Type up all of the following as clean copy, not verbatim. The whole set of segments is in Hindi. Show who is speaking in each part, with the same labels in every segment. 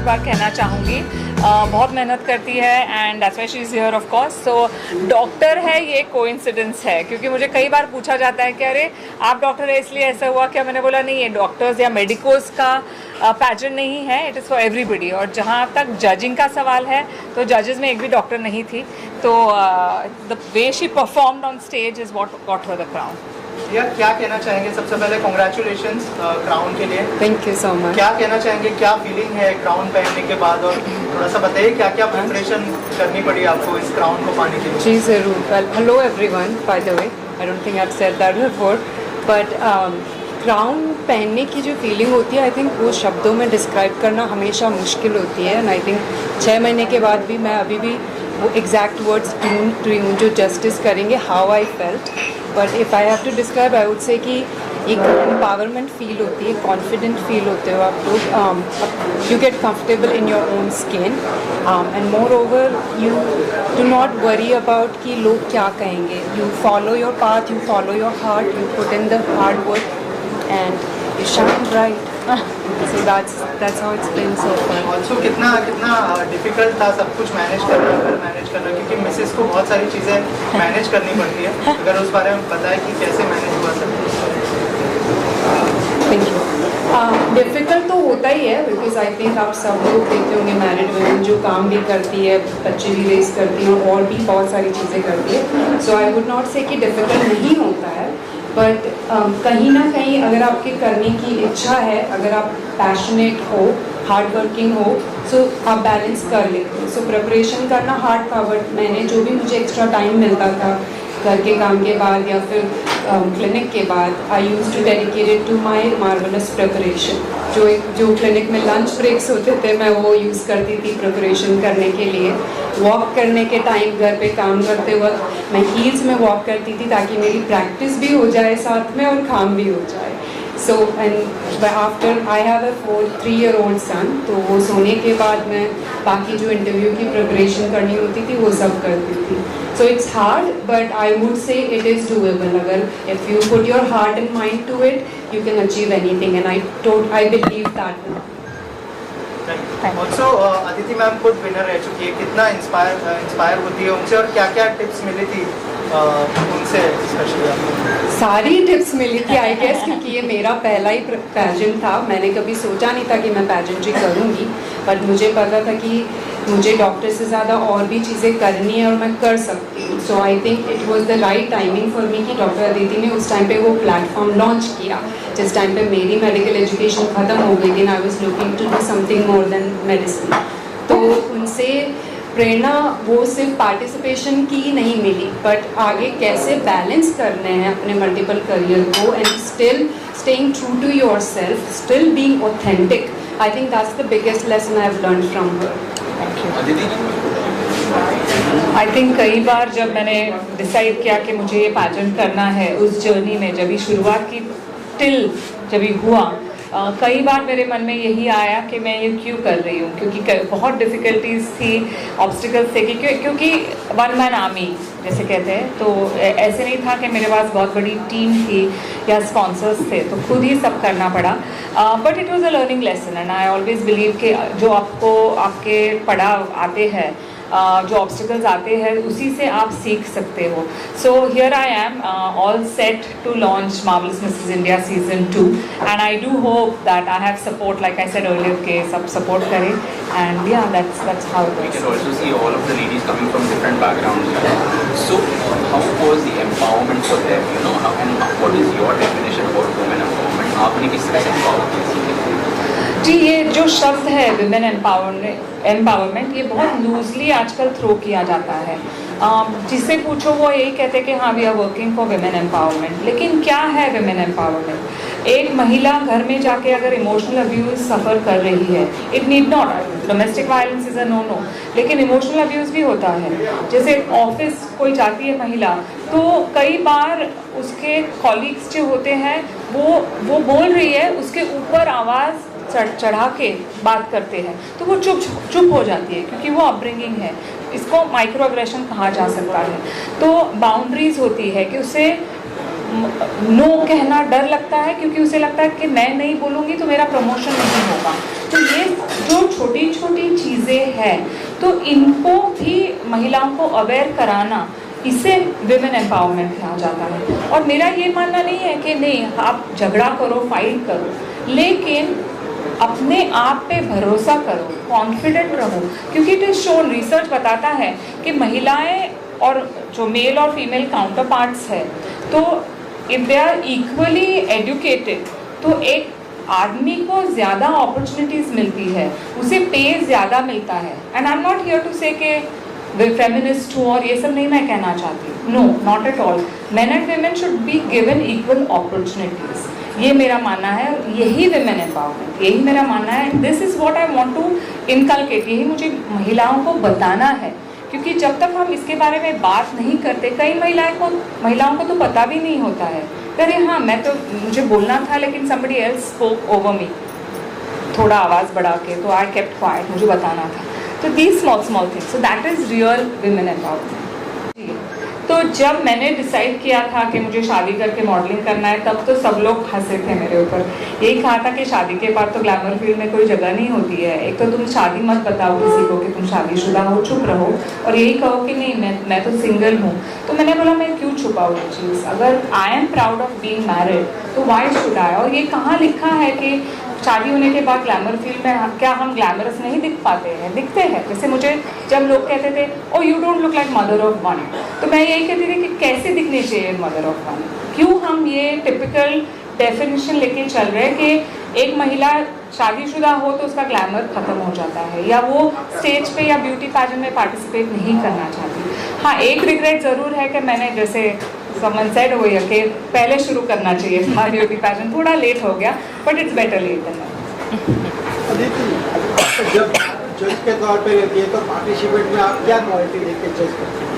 Speaker 1: एक बार कहना चाहूँगी, बहुत मेहनत करती है and that's why she is here of course. So doctor है ये कोइंसिडेंस है, क्योंकि मुझे कई बार पूछा जाता है कि अरे आप डॉक्टर है इसलिए ऐसा हुआ क्या। मैंने बोला नहीं, ये डॉक्टर्स या मेडिकोस का पैजन नहीं है, इट इज़ फॉर एवरीबडी। और जहाँ तक जजिंग का सवाल है तो जजेस में एक भी डॉक्टर नहीं थी, तो the way she performed on stage is what got her the crown.
Speaker 2: या क्या कहना चाहेंगे? सबसे पहले कॉन्ग्रेचुलेशंस क्राउन के लिए।
Speaker 3: Thank you so much.
Speaker 2: क्या कहना चाहेंगे, क्या फीलिंग है क्राउन पहनने के बाद, और थोड़ा सा बताइए क्या क्या प्रिपरेशन करनी पड़ी आपको इस क्राउन को पाने के लिए?
Speaker 3: जी ज़रूर। Well, hello everyone, by the way, I don't think I have said that before, but crown पहनने की जो फीलिंग होती है, आई थिंक वो शब्दों में डिस्क्राइब करना हमेशा मुश्किल होती है। एंड आई थिंक 6 महीने के बाद भी मैं अभी भी वो एग्जैक्ट वर्ड्स ढूंढ रही हूँ जो जस्टिस करेंगे how I felt. But if I have to describe, I would say कि एक एम्पावरमेंट फील होती है, कॉन्फिडेंट फील होते हो आप लोग, you get comfortable in your own skin and more over you do not worry about कि लोग क्या कहेंगे। You follow your path, you follow your heart, you put in the hard work and you shine bright. So that's how it's been so far.
Speaker 2: Also कितना डिफिकल्ट था सब कुछ मैनेज करना, घर मैनेज करना, क्योंकि मिसेस को बहुत सारी चीज़ें मैनेज करनी पड़ती है। अगर उस बारे में बताएं कि कैसे मैनेज हुआ सब कुछ।
Speaker 3: Thank you. डिफ़िकल्ट तो होता ही है, बिकॉज आई थिंक आप सब लोग देखते होंगे मैरिड वुमेन जो काम भी करती है, बच्चे भी रेस करती हैं और भी बहुत सारी चीज़ें करती है। सो आई वुड नॉट से कि डिफ़िकल्ट नहीं होता है, बट कहीं ना कहीं अगर आपके करने की इच्छा है, अगर आप पैशनेट हो, हार्ड वर्किंग हो, सो आप बैलेंस कर लेते हो। सो प्रिपरेशन करना हार्ड था, बट मैंने जो भी मुझे एक्स्ट्रा टाइम मिलता था घर के काम के बाद या फिर क्लिनिक के बाद, I use to dedicate it to my marvellous preparation. जो क्लिनिक में लंच ब्रेक्स होते थे मैं वो यूज़ करती थी प्रिपरेशन करने के लिए। वॉक करने के टाइम घर पे काम करते वक्त मैं हील्स में वॉक करती थी ताकि मेरी प्रैक्टिस भी हो जाए साथ में और काम भी हो जाए। So and after I have a 3-year-old सन, तो वो सोने के बाद मैं बाकी जो इंटरव्यू की प्रिपरेशन करनी होती थी वो सब करती थी। So it's hard, but I would say it is doable. अगर if you put your heart and mind to it, you can achieve anything, and I believe that now.
Speaker 2: Also Aditi ma'am खुद विनर रह चुकी है, कितना इंस्पायर होती है उनसे, और क्या क्या टिप्स मिली थी उनसे स्पेशली आपको?
Speaker 3: सारी टिप्स मिली थी आई गेस, क्योंकि ये मेरा पहला ही पैजेंट था। मैंने कभी सोचा नहीं था कि मैं पैजेंट्री करूँगी, बट मुझे पता था कि मुझे डॉक्टर से ज़्यादा और भी चीज़ें करनी है और मैं कर सकती हूँ। So I think it was the right timing for me कि डॉक्टर अदिति ने उस टाइम पे वो प्लेटफॉर्म लॉन्च किया जिस टाइम पे मेरी मेडिकल एजुकेशन ख़त्म हो गई थी, I was looking to do something more than medicine. तो उनसे प्रेरणा वो सिर्फ पार्टिसिपेशन की नहीं मिली, बट आगे कैसे बैलेंस करने हैं अपने मल्टीपल करियर को and still staying true to yourself, still being authentic. I think that's the biggest lesson I have learned from her.
Speaker 1: I think कई बार जब मैंने डिसाइड किया कि मुझे ये पैजेंट करना है, उस जर्नी में जब ये शुरुआत की टिल जब ये हुआ, कई बार मेरे मन में यही आया कि मैं ये क्यों कर रही हूँ, क्योंकि बहुत डिफ़िकल्टीज थी, ऑब्स्टिकल्स थे, क्योंकि वन मैन आर्मी जैसे कहते हैं। तो ऐसे नहीं था कि मेरे पास बहुत बड़ी टीम थी या स्पॉन्सर्स थे, तो खुद ही सब करना पड़ा। But it was a learning lesson, and I always believe कि जो आपको आपके पड़ाव आते हैं, जो ऑब्स्टिकल्स आते हैं, उसी से आप सीख सकते हो। So here I am all set to launch marvelous Mrs India season 2, and I do hope that I have support, like I said earlier, के सब सपोर्ट करें, and yeah that's how it
Speaker 4: We
Speaker 1: is.
Speaker 4: can also see all of the ladies coming from different backgrounds. So how was the empowerment for them? You know, and what is your definition about women empowerment? आपने किस तरह से empower किया?
Speaker 1: जी, ये जो शब्द है विमेन एम्पावरमेंट, ये बहुत लूजली आजकल थ्रो किया जाता है। जिससे पूछो वो यही कहते हैं कि हाँ we are working for women empowerment, लेकिन क्या है विमेन एम्पावरमेंट? एक महिला घर में जाके अगर इमोशनल अब्यूज़ सफ़र कर रही है, it need not, domestic violence is a no, लेकिन इमोशनल अब्यूज़ भी होता है। जैसे ऑफिस कोई जाती है महिला, तो कई बार उसके कॉलीग्स जो होते हैं वो बोल रही है, उसके ऊपर आवाज़ चढ़ा के बात करते हैं, तो वो चुप हो जाती है, क्योंकि वो अपब्रिंगिंग है। इसको माइक्रो अग्रेशन कहा जा सकता है। तो बाउंड्रीज होती है कि उसे नो कहना डर लगता है, क्योंकि उसे लगता है कि मैं नहीं बोलूँगी तो मेरा प्रमोशन नहीं होगा। तो ये जो छोटी छोटी चीज़ें हैं, तो इनको भी महिलाओं को अवेयर कराना, इसे विमेन एम्पावरमेंट कहा जाता है। और मेरा ये मानना नहीं है कि नहीं आप झगड़ा करो, फाइट करो, लेकिन अपने आप पे भरोसा करो, कॉन्फिडेंट रहो, क्योंकि इट इज शोन, रिसर्च बताता है कि महिलाएं और जो मेल और फीमेल काउंटर पार्ट्स है, तो if they are equally educated, तो एक आदमी को ज़्यादा अपॉर्चुनिटीज़ मिलती है, उसे पे ज़्यादा मिलता है। And I am not here to say कि फेमिनिस्ट हूँ और ये सब नहीं मैं कहना चाहती, no not at all. Men and women should be given equal opportunities, ये मेरा मानना है। यही विमेन एम्पावरमेंट, यही मेरा मानना है। This is what I want to inculcate, यही मुझे महिलाओं को बताना है, क्योंकि जब तक हम इसके बारे में बात नहीं करते, कई महिलाओं को तो पता भी नहीं होता है। अरे हाँ, मैं तो, मुझे बोलना था लेकिन somebody else spoke over me, थोड़ा आवाज़ बढ़ा के, तो I kept quiet, मुझे बताना था। तो these small things, so that is real women empowerment। तो जब मैंने डिसाइड किया था कि मुझे शादी करके मॉडलिंग करना है, तब तो सब लोग हंसे थे मेरे ऊपर। यही कहा था कि शादी के बाद तो ग्लैमर फील्ड में कोई जगह नहीं होती है, एक तो तुम शादी मत बताओ किसी को कि तुम शादीशुदा हो, चुप रहो, और यही कहो कि नहीं मैं तो सिंगल हूँ। तो मैंने बोला मैं क्यों छुपाऊँ ये चीज़, अगर I am proud of being married तो वाई शुड आई। और ये कहाँ लिखा है कि शादी होने के बाद ग्लैमर फील्ड में क्या हम ग्लैमरस नहीं दिख पाते हैं? दिखते हैं। जैसे मुझे जब लोग कहते थे oh you don't look like mother of one, तो मैं यही कहती थी कि कैसे दिखनी चाहिए मदर ऑफ वन। क्यों हम ये टिपिकल डेफिनेशन लेके चल रहे हैं कि एक महिला शादीशुदा हो तो उसका ग्लैमर ख़त्म हो जाता है, या वो स्टेज पे या ब्यूटी पैजेंट में पार्टिसिपेट नहीं करना चाहती। हाँ, एक रिग्रेट ज़रूर है कि मैंने, जैसे समन सेड हो कि पहले शुरू करना चाहिए था ब्यूटी पैजेंट, थोड़ा लेट हो गया, but it's better late than never.
Speaker 5: जब जज के तौर पे रहती है तो पार्टिसिपेंट में आप क्या क्वालिटी देख के जज करते हैं?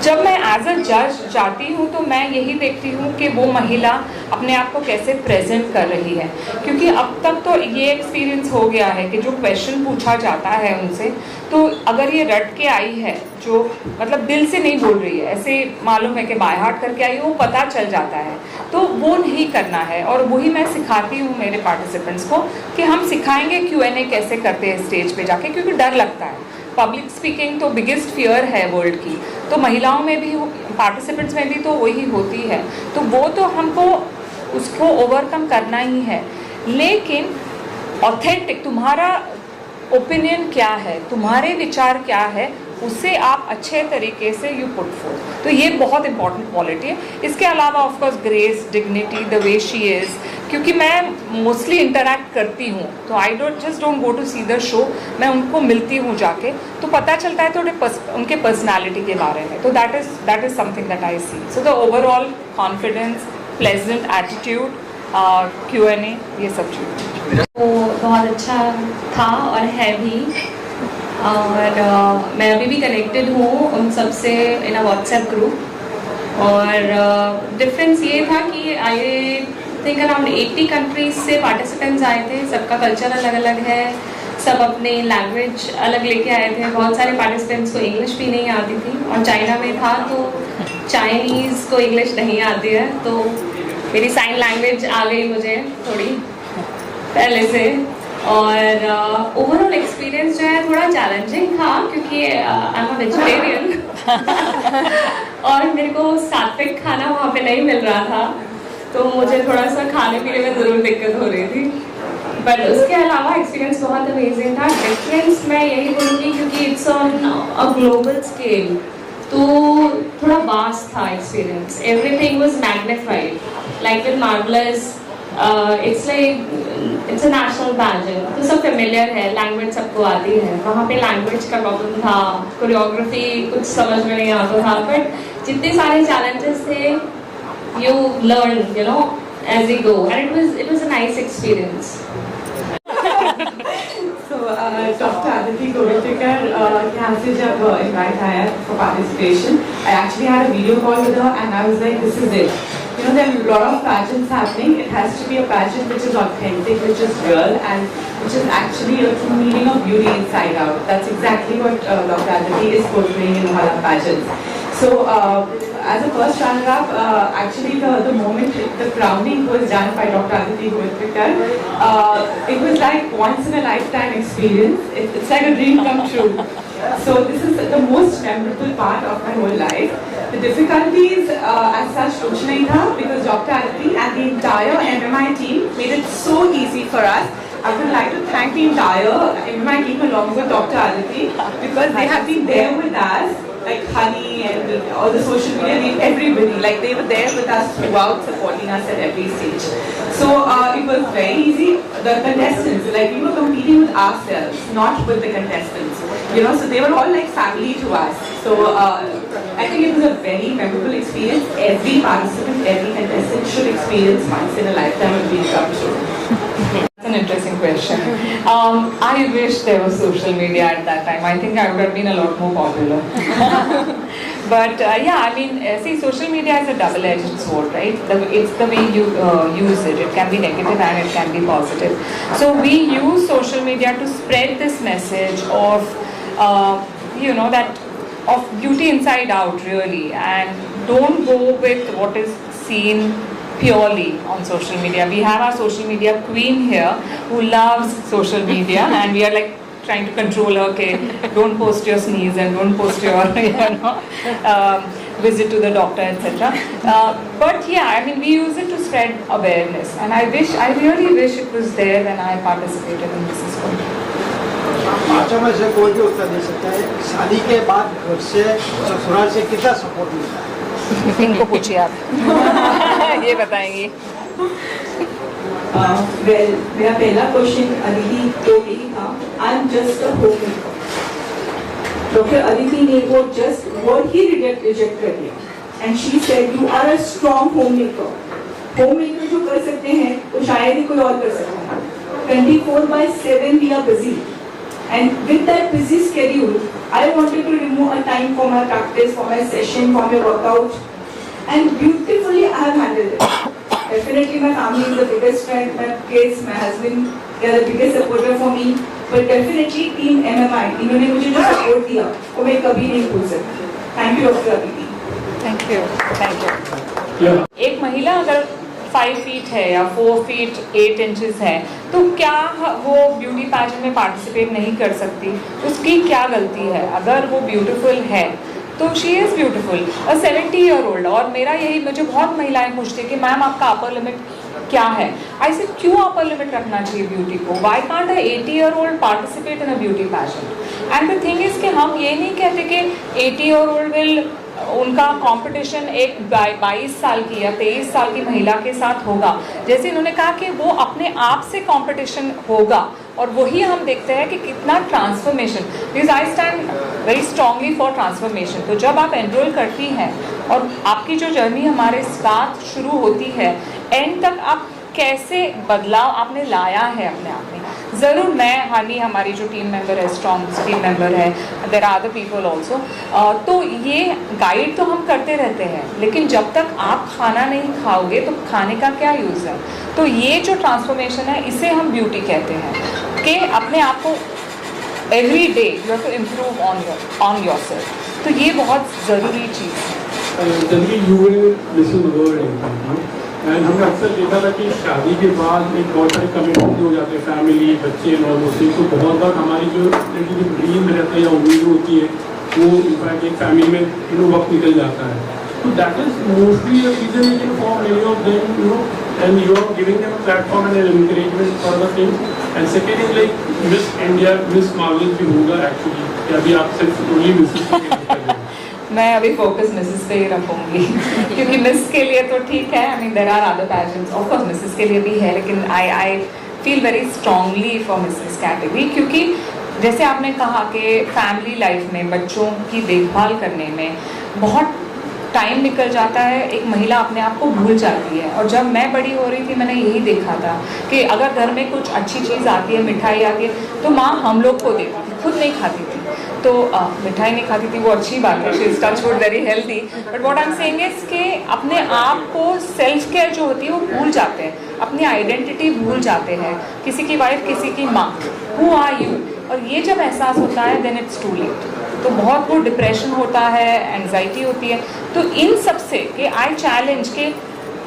Speaker 1: जब मैं एज अ जज जाती हूँ तो मैं यही देखती हूँ कि वो महिला अपने आप को कैसे प्रेजेंट कर रही है, क्योंकि अब तक तो ये एक्सपीरियंस हो गया है कि जो क्वेश्चन पूछा जाता है उनसे, तो अगर ये रट के आई है, जो मतलब दिल से नहीं बोल रही है, ऐसे मालूम है कि बाय हार्ट करके आई है, वो पता चल जाता है, तो वो नहीं करना है। और वही मैं सिखाती हूँ मेरे पार्टिसिपेंट्स को कि हम सिखाएंगे Q&A कैसे करते हैं स्टेज पे जाके, क्योंकि डर लगता है। पब्लिक स्पीकिंग तो बिगेस्ट फियर है वर्ल्ड की, तो महिलाओं में भी, पार्टिसिपेंट्स में भी तो वही होती है, तो वो तो हमको उसको ओवरकम करना ही है। लेकिन ऑथेंटिक, तुम्हारा ओपिनियन क्या है, तुम्हारे विचार क्या है, उसे आप अच्छे तरीके से यू पुट फोर्थ, तो ये बहुत इंपॉर्टेंट क्वालिटी है। इसके अलावा of course grace, dignity, the way she is, क्योंकि मैं मोस्टली इंटरैक्ट करती हूँ, तो I don't go to see the show, मैं उनको मिलती हूँ जाके, तो पता चलता है थोड़े उनके पर्सनालिटी के बारे में, तो that is something that I see. So the overall confidence, pleasant attitude, Q&A, ये सब चीज़
Speaker 6: वो बहुत अच्छा था और है भी। और मैं अभी भी कनेक्टेड हूँ उन सब से इन अ व्हाट्सएप ग्रुप। और डिफरेंस ये था कि आई थिंक अराउंड 80 कंट्रीज से पार्टिसिपेंट्स आए थे, सबका कल्चर अलग अलग है, सब अपने लैंग्वेज अलग लेके आए थे। बहुत सारे पार्टिसिपेंट्स को इंग्लिश भी नहीं आती थी, और चाइना में था तो चाइनीज़ को इंग्लिश नहीं आती है, तो मेरी साइन लैंग्वेज आ गई मुझे थोड़ी पहले से। और ओवरऑल एक्सपीरियंस जो है थोड़ा चैलेंजिंग था, क्योंकि आई एम अ वेजिटेरियन और मेरे को सात्विक खाना वहाँ पे नहीं मिल रहा था, तो मुझे थोड़ा सा खाने पीने में ज़रूर दिक्कत हो रही थी। बट उसके अलावा एक्सपीरियंस बहुत अमेजिंग था। डिफरेंस मैं यही बोलूँगी क्योंकि it's on a global scale, तो थोड़ा वास्ट था experience. Everything was magnified, like with marvellous, it's a national pageant, तो सब फेमिलियर है, लैंग्वेज सबको आती है। वहाँ पे लैंग्वेज का प्रॉब्लम था, कोरियोग्राफी कुछ समझ में नहीं आता था, बट जितने सारे चैलेंजेस थे you learn, you know, as you go, and it was a nice experience.
Speaker 7: So Dr. Aditi Govitikar, यहाँ से जब invite आया for participation, I actually had a video call with her and I was like, this is it. You know, there are a lot of pageants happening. It has to be a pageant which is authentic, which is real, and which is actually a true meaning of beauty inside out. That's exactly what Dr. Aditi is portraying in her pageants. So as a first runner-up, actually the moment the crowning was done by Dr. Aditi Govitkar, it was like once in a lifetime experience. It's like a dream come true. So this is the most memorable part of my whole life. The difficulties as such kuch nahi tha, because Dr. Aditi and the entire MMI team made it so easy for us. I would like to thank the entire MMI team along with Dr. Aditi, because they have been there with us, like Honey and all the social media, everybody, like they were there with us throughout, supporting us at every stage. So it was very easy. The contestants, like we were competing with ourselves, not with the contestants. You know, so they were all like family to us. So I think it was a very memorable experience. Every participant, every contestant should experience once in a lifetime a dream come true.
Speaker 1: That's an interesting question. I wish there was social media at that time. I think I would have been a lot more popular. But yeah, I mean, see, social media is a double-edged sword, right? It's the way you use it. It can be negative and it can be positive. So we use social media to spread this message of, you know, that of beauty inside out, really, and don't go with what is seen purely on social media. We have our social media queen here who loves social media, and we are like trying to control her. Okay, don't post your sneeze and don't post your visit to the doctor, etc. But yeah, I mean, we use it to spread awareness, and I really wish it was there when I participated in this as well.
Speaker 5: पांचों में से कोई भी उत्तर दे सकता है। शादी के बाद घर से ससुराल से कितना सपोर्ट मिलता है?
Speaker 1: इनको पूछिए आप। ये बताएंगी।
Speaker 8: Well, मेरा पहला क्वेश्चन अदिति को यही था, I'm just a homemaker. Doctor Aditi ने वो just word ही रिजेक्ट कर दिया, and she said you are a strong homemaker. Homemaker जो कर सकते हैं, तो शायद ही कोई और कर सकता है. 24/7 we are busy, and with that busy schedule, I wanted to remove a time for my practice, for my session, for my workout, and beautifully I have handled it. Definitely my family is the biggest friend, my kids, my husband, they are the biggest supporter for me. But definitely team MMI, इन्होंने मुझे जो support दिया, वो मैं कभी नहीं भूल सकती. Thank you Dr. Aditi.
Speaker 1: Thank you. Thank you. एक महिला अगर 5 feet है या 4 feet 8 inches है, तो क्या वो ब्यूटी पैजेंट में पार्टिसिपेट नहीं कर सकती? उसकी क्या गलती है? अगर वो ब्यूटीफुल है तो she is beautiful, a 70-year-old. और मेरा यही, मुझे बहुत महिलाएं पूछती है कि मैम आपका अपर लिमिट क्या है? आई से क्यों अपर लिमिट रखना चाहिए ब्यूटी को? Why can't uh 80-year-old participate in a beauty pageant? And the thing is कि हम ये नहीं कहते कि 80-year-old विल, उनका कंपटीशन एक 22 साल की या 23 साल की महिला के साथ होगा. जैसे इन्होंने कहा कि वो अपने आप से कंपटीशन होगा, और वही हम देखते हैं कि कितना transformation. Because I stand very strongly for transformation. तो जब आप एनरोल करती हैं और आपकी जो जर्नी हमारे साथ शुरू होती है, एंड तक आप कैसे बदलाव आपने लाया है अपने आप में. ज़रूर मैं, हनी हमारी जो टीम मेंबर है, स्ट्रॉन्ग टीम मेंबर है, there are other people also, तो ये गाइड तो हम करते रहते हैं, लेकिन जब तक आप खाना नहीं खाओगे तो खाने का क्या यूज़ है? तो ये जो ट्रांसफॉर्मेशन है, इसे हम ब्यूटी कहते हैं कि अपने आप को every day you have to improve on yourself. तो ये बहुत ज़रूरी चीज़ है.
Speaker 9: एंड हमने अक्सर देखा था कि शादी के बाद एक बहुत सारे कमिटमेंट हो जाते हैं, फैमिली, बच्चे और उससे, तो बहुत बार हमारी जो ड्रीम रहता है या उम्मीद होती है, वो इनफैक्ट एक फैमिली में वक्त निकल जाता है. तो that is mostly a reason for many of them, and you are giving them a platform and encouragement for the things. And second is like Miss India, Miss Marvel भी होगा एक्चुअली, या अभी आप सिर्फ ओनली मिसेस
Speaker 1: मैं अभी फोकस मिसेस पे ही रखूँगी क्योंकि मिस के लिए तो ठीक है, I mean there are other pageants, of course Mrs के लिए भी है, लेकिन I feel very strongly for Mrs category. क्योंकि जैसे आपने कहा कि फैमिली लाइफ में बच्चों की देखभाल करने में बहुत टाइम निकल जाता है, एक महिला अपने आप को भूल जाती है. और जब मैं बड़ी हो रही थी, मैंने यही देखा था कि अगर घर में कुछ अच्छी चीज़ आती है, मिठाई आती है, तो माँ हम लोग को देती थी, खुद नहीं खाती थी. तो मिठाई नहीं खाती थी, वो अच्छी बात है, she is touch wood very healthy. But what I am saying is कि अपने आप को सेल्फ केयर जो होती है वो भूल जाते हैं, अपनी आइडेंटिटी भूल जाते हैं. किसी की वाइफ, किसी की माँ, हु आर यू? और ये जब एहसास होता है, देन इट्स टू लेट. तो बहुत वो डिप्रेशन होता है, एंजाइटी होती है। तो इन सब से कि आई चैलेंज के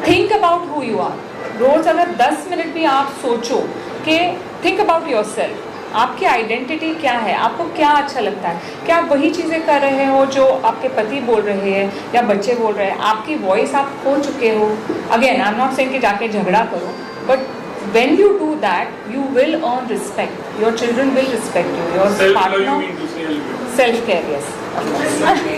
Speaker 1: think about who you are. रोज़ अगर 10 मिनट भी आप सोचो कि थिंक अबाउट योर सेल्फ, आपकी आइडेंटिटी क्या है, आपको क्या अच्छा लगता है, क्या आप वही चीज़ें कर रहे हो जो आपके पति बोल रहे हैं या बच्चे बोल रहे हैं, आपकी वॉइस आप खो चुके हो। Again I am not saying कि जाके झगड़ा करो, but when you do that you will earn respect, your children will respect you, your partner, self care, yes, of course.